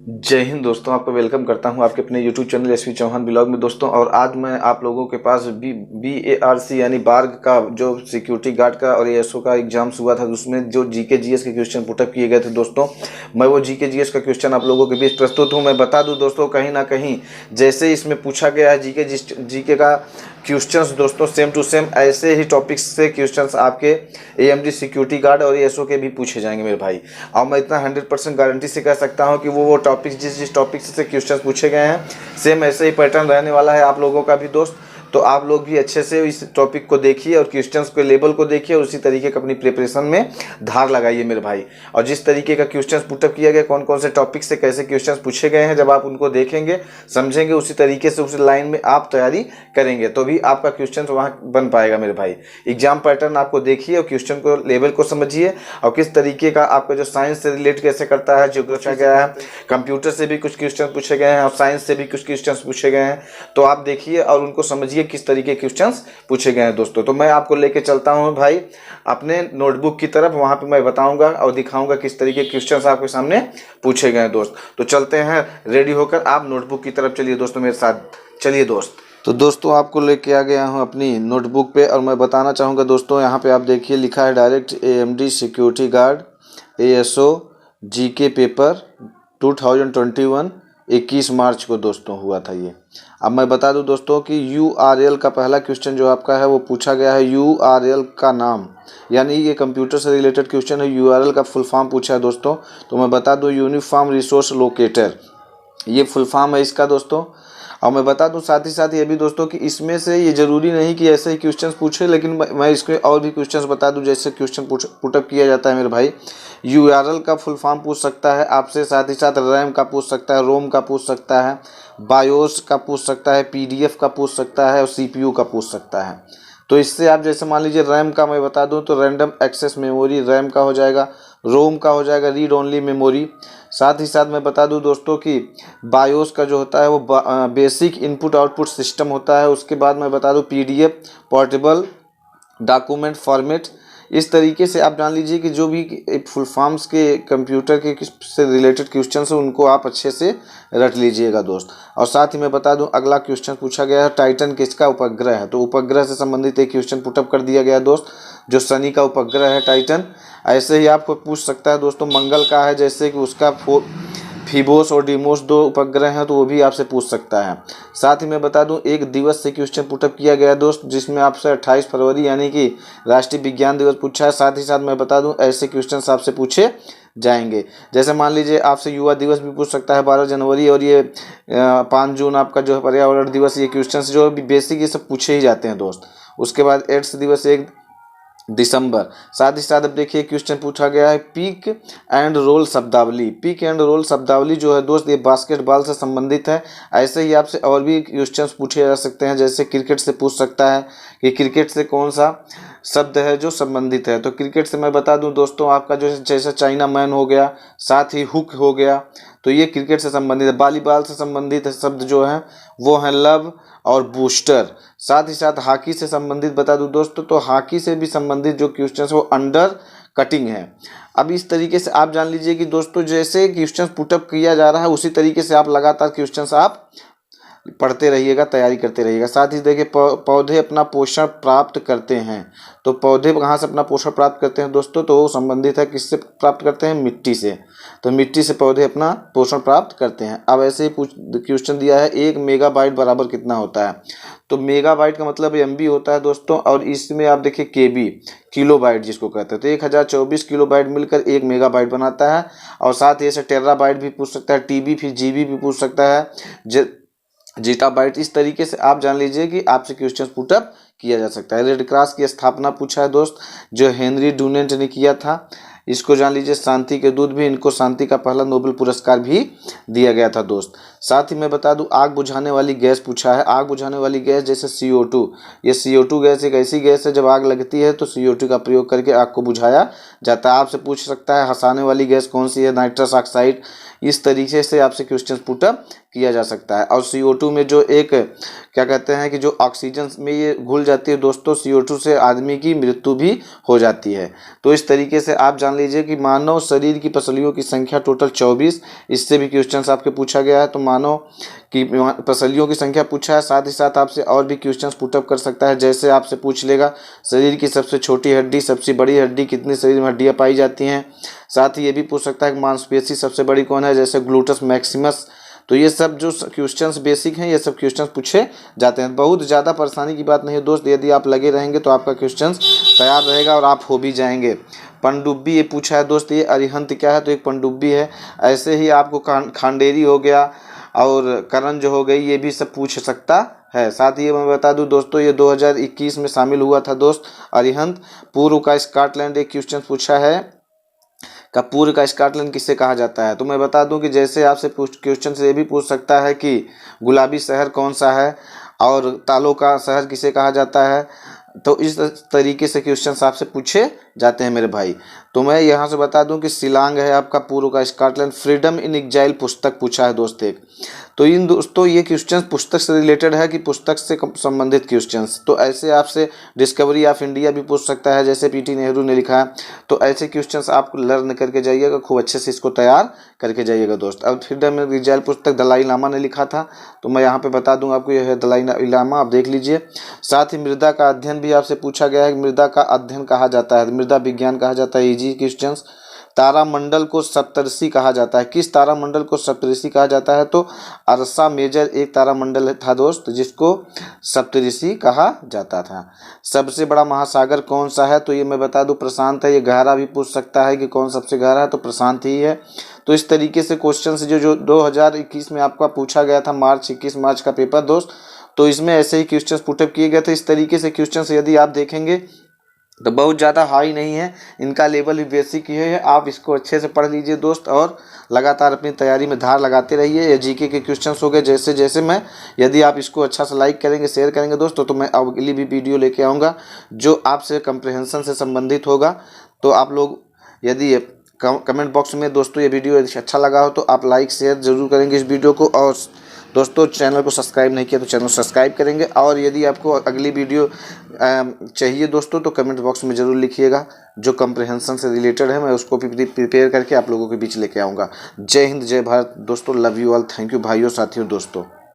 जय हिंद दोस्तों, आपका वेलकम करता हूं आपके अपने YouTube channel SV Chauhan blog में दोस्तों। और आज मैं आप लोगों के पास BARC यानी बार्ग का जो सिक्योरिटी गार्ड का और ASO का एग्जाम्स हुआ था, उसमें जो जीके जीएस के क्वेश्चन पुटअप किए गए थे दोस्तों, मैं वो जीके जीएस का क्वेश्चन आप लोगों के बीच प्रस्तुत हूं। मैं बता दूं दोस्तों, कहीं ना कहीं जैसे इसमें पूछा गया है जीके का क्वेश्चंस दोस्तों, सेम टू सेम ऐसे ही टॉपिक्स से क्वेश्चंस आपके AMD सिक्योरिटी गार्ड और ASO के भी पूछे जाएंगे मेरे भाई। और मैं इतना 100% गारंटी से कह सकता हूं कि वो टॉपिक्स जिस टॉपिक से क्वेश्चंस पूछे गए हैं, सेम ऐसे ही पैटर्न रहने वाला है आप लोगों का भी दोस्त। तो आप लोग भी अच्छे से इस टॉपिक को देखिए और क्वेश्चंस के लेवल को देखिए और उसी तरीके का अपनी प्रिपरेशन में धार लगाइए मेरे भाई। और जिस तरीके का क्वेश्चंस पुटअप किया गया, कौन कौन से टॉपिक से कैसे क्वेश्चंस पूछे गए हैं, जब आप उनको देखेंगे समझेंगे, उसी तरीके से उस लाइन में आप तैयारी करेंगे तो भी आपका क्वेश्चन वहाँ बन पाएगा मेरे भाई। एग्जाम पैटर्न आपको देखिए और क्वेश्चन को लेवल को समझिए और किस तरीके का आपका जो साइंस से रिलेट कैसे करता है, जियोग्राफी गया है, कंप्यूटर से भी कुछ क्वेश्चन पूछे गए हैं और साइंस से भी कुछ क्वेश्चन पूछे गए हैं। तो आप देखिए और उनको समझिए किस तरीके के क्वेश्चंस पूछे गए हैं दोस्तों। तो मैं आपको लेके चलता हूं भाई अपने नोटबुक की तरफ, वहां पे मैं बताऊंगा और दिखाऊंगा किस तरीके के क्वेश्चंस आपके सामने पूछे गए हैं दोस्त। तो चलते हैं रेडी होकर, आप नोटबुक की तरफ चलिए दोस्तों मेरे साथ, चलिए दोस्त। तो दोस्तों आपको लेके आ गया हूं अपनी नोटबुक पे और मैं बताना चाहूँगा दोस्तों, यहाँ पे आप देखिए लिखा है direct AMD security guard ASO GK paper 2021 21 मार्च को दोस्तों हुआ था ये। अब मैं बता दूं दोस्तों कि URL का पहला क्वेश्चन जो आपका है वो पूछा गया है URL का नाम, यानी ये कंप्यूटर से रिलेटेड क्वेश्चन है। URL का फुल फॉर्म पूछा है दोस्तों, तो मैं बता दूं यूनिफॉर्म रिसोर्स लोकेटर, ये फुल फॉर्म है इसका दोस्तों। और मैं बता दूं साथ ही साथ ये भी दोस्तों कि इसमें से ये जरूरी नहीं कि ऐसे ही क्वेश्चंस पूछे, लेकिन मैं इसके और भी क्वेश्चंस बता दूं जैसे क्वेश्चन पुटअप किया जाता है मेरे भाई। URL का फुल फॉर्म पूछ सकता है आपसे, साथ ही साथ रैम का पूछ सकता है, रोम का पूछ सकता है, बायोस का पूछ सकता है, PDF का पूछ सकता है और CPU का पूछ सकता है। तो इससे आप जैसे मान लीजिए रैम का मैं बता दूं तो रैंडम एक्सेस मेमोरी रैम का हो जाएगा, रोम का हो जाएगा रीड ओनली मेमोरी। साथ ही साथ मैं बता दूं दोस्तों कि बायोस का जो होता है वो बेसिक इनपुट आउटपुट सिस्टम होता है। उसके बाद मैं बता दूं PDF पोर्टेबल डॉक्यूमेंट फॉर्मेट। इस तरीके से आप जान लीजिए कि जो भी फुल फॉर्म्स के कंप्यूटर के से रिलेटेड क्वेश्चन है उनको आप अच्छे से रट लीजिएगा दोस्त। और साथ ही मैं बता दूं अगला क्वेश्चन पूछा गया है टाइटन किसका उपग्रह है, तो उपग्रह से संबंधित एक क्वेश्चन पुटअप कर दिया गया दोस्त, जो शनि का उपग्रह है टाइटन। ऐसे ही आपको पूछ सकता है दोस्तों मंगल का है, जैसे कि उसका फीबोस और डीमोस 2 उपग्रह हैं तो वो भी आपसे पूछ सकता है। साथ ही मैं बता दूं एक दिवस से क्वेश्चन पुटअप किया गया दोस्त, जिसमें आपसे 28 फरवरी यानी कि राष्ट्रीय विज्ञान दिवस पूछा है। साथ ही साथ मैं बता दूं ऐसे क्वेश्चन आपसे पूछे जाएंगे, जैसे मान लीजिए आपसे युवा दिवस भी पूछ सकता है 12 जनवरी, और ये 5 जून आपका जो है पर्यावरण दिवस। ये क्वेश्चन जो भी बेसिक ये सब पूछे ही जाते हैं दोस्त। उसके बाद एड्स दिवस 1 दिसंबर। साथ ही साथ अब देखिए क्वेश्चन पूछा गया है पिक एंड रोल शब्दावली। पिक एंड रोल शब्दावली जो है दोस्त ये बास्केटबॉल से संबंधित है। ऐसे ही आपसे और भी क्वेश्चंस पूछे जा सकते हैं, जैसे क्रिकेट से पूछ सकता है कि क्रिकेट से कौन सा शब्द है जो संबंधित है। तो क्रिकेट से मैं बता दूं दोस्तों आपका जो जैसे चाइना मैन हो गया, साथ ही हुक हो गया, तो ये क्रिकेट से संबंधित है। वॉलीबॉल से संबंधित शब्द जो है वो है लव और बूस्टर। साथ ही साथ हॉकी से संबंधित बता दूं दोस्तों, तो हॉकी से भी संबंधित जो क्वेश्चन है वो अंडर कटिंग है। अब इस तरीके से आप जान लीजिए कि दोस्तों जैसे क्वेश्चन पुटअप किया जा रहा है उसी तरीके से आप लगातार क्वेश्चन आप पढ़ते रहिएगा, तैयारी करते रहिएगा। साथ ही देखिए पौधे अपना पोषण प्राप्त करते हैं, तो पौधे कहाँ से अपना पोषण प्राप्त करते हैं दोस्तों, तो वो संबंधित है किससे प्राप्त करते हैं, मिट्टी से। तो मिट्टी से पौधे अपना पोषण प्राप्त करते हैं। अब ऐसे ही क्वेश्चन दिया है 1 मेगाबाइट बराबर कितना होता है, तो मेगाबाइट का मतलब MB होता है दोस्तों, और इसमें आप देखिए KB किलोबाइट जिसको कहते हैं, तो 1024 किलोबाइट मिलकर 1 मेगाबाइट बनाता है। और साथ ही ऐसे टेराबाइट भी पूछ सकता है, TB फिर GB भी पूछ सकता है, जीटाबाइट। इस तरीके से आप जान लीजिए कि आपसे क्वेश्चन पुटअप किया जा सकता है। रेड क्रॉस की स्थापना पूछा है दोस्त, जो हेनरी डुनेंट ने किया था। इसको जान लीजिए शांति के दूत भी, इनको शांति का पहला नोबेल पुरस्कार भी दिया गया था दोस्त। साथ ही मैं बता दूं आग बुझाने वाली गैस पूछा है। आग बुझाने वाली गैस जैसे CO2, ये CO2 गैस एक ऐसी गैस है जब आग लगती है तो CO2 का प्रयोग करके आग को बुझाया जाता है। आपसे पूछ सकता है हंसाने वाली गैस कौन सी है, नाइट्रस ऑक्साइड। इस तरीके से आपसे क्वेश्चन पुटअप किया जा सकता है। और CO2 में जो एक क्या कहते हैं कि जो ऑक्सीजन में ये घुल जाती है दोस्तों, CO2 से आदमी की मृत्यु भी हो जाती है। तो इस तरीके से आप जान लीजिए कि मानव शरीर की पसलियों की संख्या टोटल 24, इससे भी क्वेश्चंस आपके पूछा गया है। तो मानव की पसलियों की संख्या पूछा है, साथ ही साथ आपसे और भी क्वेश्चंस पुटअप कर सकता है। जैसे आपसे पूछ लेगा शरीर की सबसे छोटी हड्डी, सबसे बड़ी हड्डी, कितनी शरीर में हड्डियाँ पाई जाती हैं। साथ ही ये भी पूछ सकता है कि मांसपेशी सबसे बड़ी कौन है, जैसे ग्लूटस मैक्सिमस। तो ये सब जो क्वेश्चंस बेसिक हैं, ये सब क्वेश्चंस पूछे जाते हैं। बहुत ज़्यादा परेशानी की बात नहीं है दोस्त, यदि आप लगे रहेंगे तो आपका क्वेश्चंस तैयार रहेगा और आप हो भी जाएंगे। पनडुब्बी ये पूछा है दोस्त, ये अरिहंत क्या है, तो एक पनडुब्बी है। ऐसे ही आपको खांडेरी हो गया और करंज हो गई, ये भी सब पूछ सकता है। साथ ही ये मैं बता दूं दोस्तों, ये 2021 में शामिल हुआ था दोस्त अरिहंत। पूर्व का स्कॉटलैंड एक क्वेश्चन पूछा है का पूर्व का स्कॉटलैंड किसे कहा जाता है। तो मैं बता दूं कि जैसे आपसे क्वेश्चन से ये भी पूछ सकता है कि गुलाबी शहर कौन सा है और तालों का शहर किसे कहा जाता है। तो इस तरीके से क्वेश्चंस आपसे पूछे जाते हैं मेरे भाई। तो मैं यहाँ से बता दूं कि शिलांग है आपका पूर्व का स्कॉटलैंड। फ्रीडम इन एग्जाइल पुस्तक पूछा है दोस्त एक। तो इन दोस्तों ये क्वेश्चंस पुस्तक से रिलेटेड है कि पुस्तक से संबंधित क्वेश्चंस। तो ऐसे आपसे डिस्कवरी ऑफ इंडिया भी पूछ सकता है, जैसे पीटी नेहरू ने लिखा है। तो ऐसे क्वेश्चंस आप लर्न करके जाइएगा, खूब अच्छे से इसको तैयार करके जाइएगा दोस्त। अब फ्रीडम इन एग्जाइल पुस्तक दलाई लामा ने लिखा था, तो मैं यहाँ पे बता दूंगा आपको, यह है दलाई लामा, आप देख लीजिए। साथ ही मृदा का अध्ययन भी आपसे पूछा गया है, मृदा का अध्ययन कहा जाता है, मृदा विज्ञान कहा जाता है, इजी क्वेश्चंस। तारामंडल को सप्तऋषि कहा जाता है, किस तारामंडल को सप्तऋषि कहा जाता है, तो अर्सा मेजर एक तारामंडल था दोस्त जिसको सप्तऋषि कहा जाता था। सबसे बड़ा महासागर कौन सा है, तो ये मैं बता दूं प्रशांत है। ये गहरा भी पूछ सकता है कि कौन सबसे गहरा है, तो प्रशांत ही है। तो इस तरीके से क्वेश्चन जो 2021 में आपका पूछा गया था, 21 मार्च का पेपर दोस्त, तो इसमें ऐसे ही क्वेश्चन पुटअप किए गए थे। इस तरीके से क्वेश्चन यदि आप देखेंगे तो बहुत ज़्यादा हाई नहीं है, इनका लेवल भी बेसिक ही है। आप इसको अच्छे से पढ़ लीजिए दोस्त और लगातार अपनी तैयारी में धार लगाते रहिए। ये जीके के क्वेश्चंस हो गए जैसे जैसे मैं, यदि आप इसको अच्छा से लाइक करेंगे, शेयर करेंगे दोस्तों, तो मैं अगली भी वीडियो लेके आऊँगा जो आपसे कंप्रहेंशन से संबंधित होगा। तो आप लोग यदि कमेंट बॉक्स में दोस्तों ये वीडियो यदि अच्छा लगा हो तो आप लाइक शेयर ज़रूर करेंगे इस वीडियो को। और दोस्तों चैनल को सब्सक्राइब नहीं किया तो चैनल सब्सक्राइब करेंगे। और यदि आपको अगली वीडियो चाहिए दोस्तों तो कमेंट बॉक्स में ज़रूर लिखिएगा, जो कंप्रहेंशन से रिलेटेड है मैं उसको भी प्रिपेयर करके आप लोगों के बीच लेके आऊँगा। जय हिंद, जय भारत दोस्तों, love you all, thank you भाइयों साथियों दोस्तों।